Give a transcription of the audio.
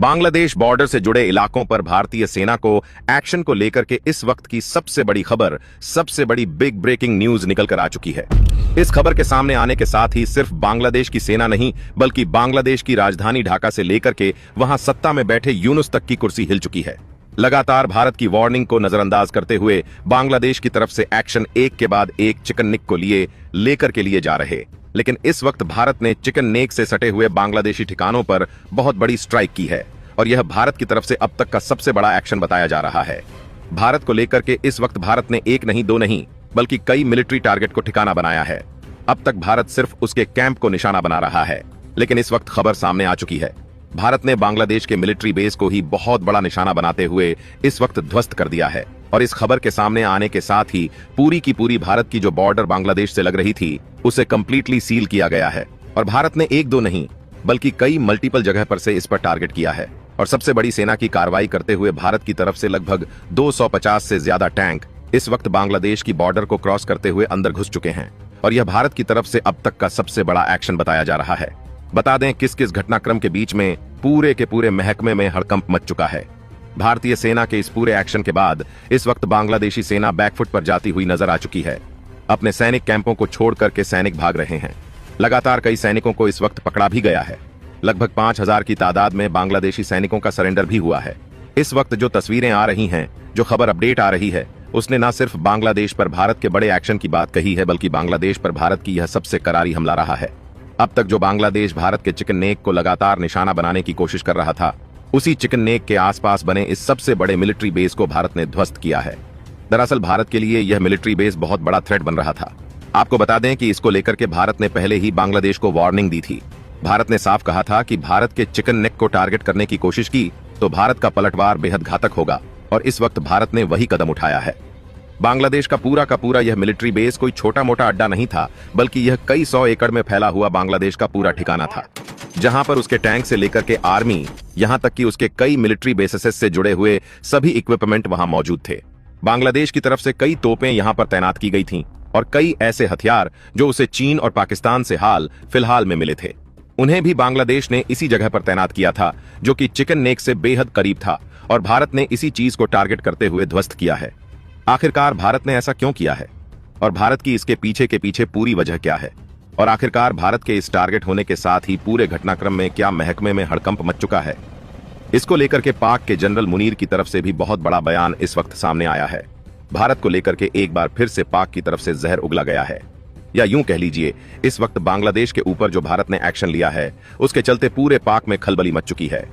Bangladesh border से जुड़े इलाकों पर भारतीय सेना को एक्शन को लेकर के इस वक्त की सबसे बड़ी खबर, सबसे बड़ी बिग ब्रेकिंग न्यूज निकल कर आ चुकी है। इस खबर के सामने आने के साथ ही सिर्फ बांग्लादेश की सेना नहीं, बल्कि बांग्लादेश की राजधानी ढाका से लेकर के वहां सत्ता में बैठे यूनुस तक की कुर्सी हिल चुकी है। लगातार भारत की वार्निंग को नजरअंदाज करते हुए बांग्लादेश की तरफ से एक्शन एक के बाद एक चिकन नेक को लेकर के लिए जा रहे। लेकिन इस वक्त भारत ने चिकन नेक से सटे हुए बांग्लादेशी ठिकानों पर बहुत बड़ी स्ट्राइक की है और यह भारत की तरफ से अब तक का सबसे बड़ा एक्शन बताया जा रहा है। भारत को लेकर के इस वक्त भारत ने एक नहीं, दो नहीं, बल्कि कई मिलिट्री टारगेट को ठिकाना बनाया है। अब तक भारत सिर्फ उसके कैंप को निशाना बना रहा है, लेकिन इस वक्त खबर सामने आ चुकी है। भारत ने बांग्लादेश के मिलिट्री बेस को ही बहुत बड़ा निशाना बनाते हुए इस वक्त ध्वस्त कर दिया है। और इस खबर के सामने आने के साथ ही पूरी की पूरी भारत की जो बॉर्डर बांग्लादेश से लग रही थी, उसे कंप्लीटली सील किया गया है। और भारत ने एक दो नहीं, बल्कि कई मल्टीपल जगह पर से इस पर टारगेट किया है। और सबसे बड़ी सेना की कार्रवाई करते हुए भारत की तरफ से लगभग 250 से ज्यादा टैंक इस वक्त बांग्लादेश की बॉर्डर को क्रॉस करते हुए अंदर घुस चुके हैं। और यह भारत की तरफ से अब तक का सबसे बड़ा एक्शन बताया जा रहा है। बता दें किस किस घटनाक्रम के बीच में पूरे के पूरे महकमे में हड़कंप मच चुका है। भारतीय सेना के इस पूरे एक्शन के बाद इस वक्त बांग्लादेशी सेना बैकफुट पर जाती हुई नजर आ चुकी है। अपने सैनिक कैंपों को छोड़ करके सैनिक भाग रहे हैं। लगातार कई सैनिकों को इस वक्त पकड़ा भी गया है। लगभग 5000 की तादाद में बांग्लादेशी सैनिकों का सरेंडर भी हुआ है। इस वक्त जो तस्वीरें आ रही हैं, जो खबर अपडेट आ रही है, उसने न सिर्फ बांग्लादेश पर भारत के बड़े एक्शन की बात कही है, बल्कि बांग्लादेश पर भारत की यह सबसे करारी हमला रहा है। अब तक जो बांग्लादेश भारत के चिकन नेक को लगातार निशाना बनाने की कोशिश कर रहा था, उसी चिकन नेक के आसपास बने इस सबसे बड़े मिलिट्री बेस को भारत ने ध्वस्त किया है। दरअसल भारत के लिए यह मिलिट्री बेस बहुत बड़ा थ्रेट बन रहा था। आपको बता दें कि इसको लेकर के भारत ने पहले ही बांग्लादेश को वार्निंग दी थी। भारत ने साफ कहा था कि भारत के चिकन नेक को टारगेट करने की कोशिश की तो भारत का पलटवार बेहद घातक होगा, और इस वक्त भारत ने वही कदम उठाया है। बांग्लादेश का पूरा यह मिलिट्री बेस कोई छोटा मोटा अड्डा नहीं था, बल्कि यह कई 100 एकड़ में फैला हुआ बांग्लादेश का पूरा ठिकाना था, जहां पर उसके टैंक से लेकर के आर्मी, यहां तक कि उसके कई मिलिट्री बेसेस से जुड़े हुए सभी इक्विपमेंट वहां मौजूद थे। बांग्लादेश की तरफ से कई तोपें यहां पर तैनात की गई थीं और कई ऐसे हथियार जो उसे चीन और पाकिस्तान से फिलहाल में मिले थे, उन्हें भी बांग्लादेश ने इसी जगह पर तैनात किया था, जो कि चिकन नेक से बेहद करीब था। और भारत ने इसी चीज को टारगेट करते हुए ध्वस्त किया है। आखिरकार भारत ने ऐसा क्यों किया है और भारत की इसके पीछे के पीछे पूरी वजह क्या है, और आखिरकार भारत के इस टारगेट होने के साथ ही पूरे घटनाक्रम में क्या महकमे में हड़कंप मच चुका है, इसको लेकर के पाक के जनरल मुनीर की तरफ से भी बहुत बड़ा बयान इस वक्त सामने आया है। भारत को लेकर के एक बार फिर से पाक की तरफ से जहर उगला गया है, या यूं कह लीजिए इस वक्त बांग्लादेश के ऊपर जो भारत ने एक्शन लिया है, उसके चलते पूरे पाक में खलबली मच चुकी है।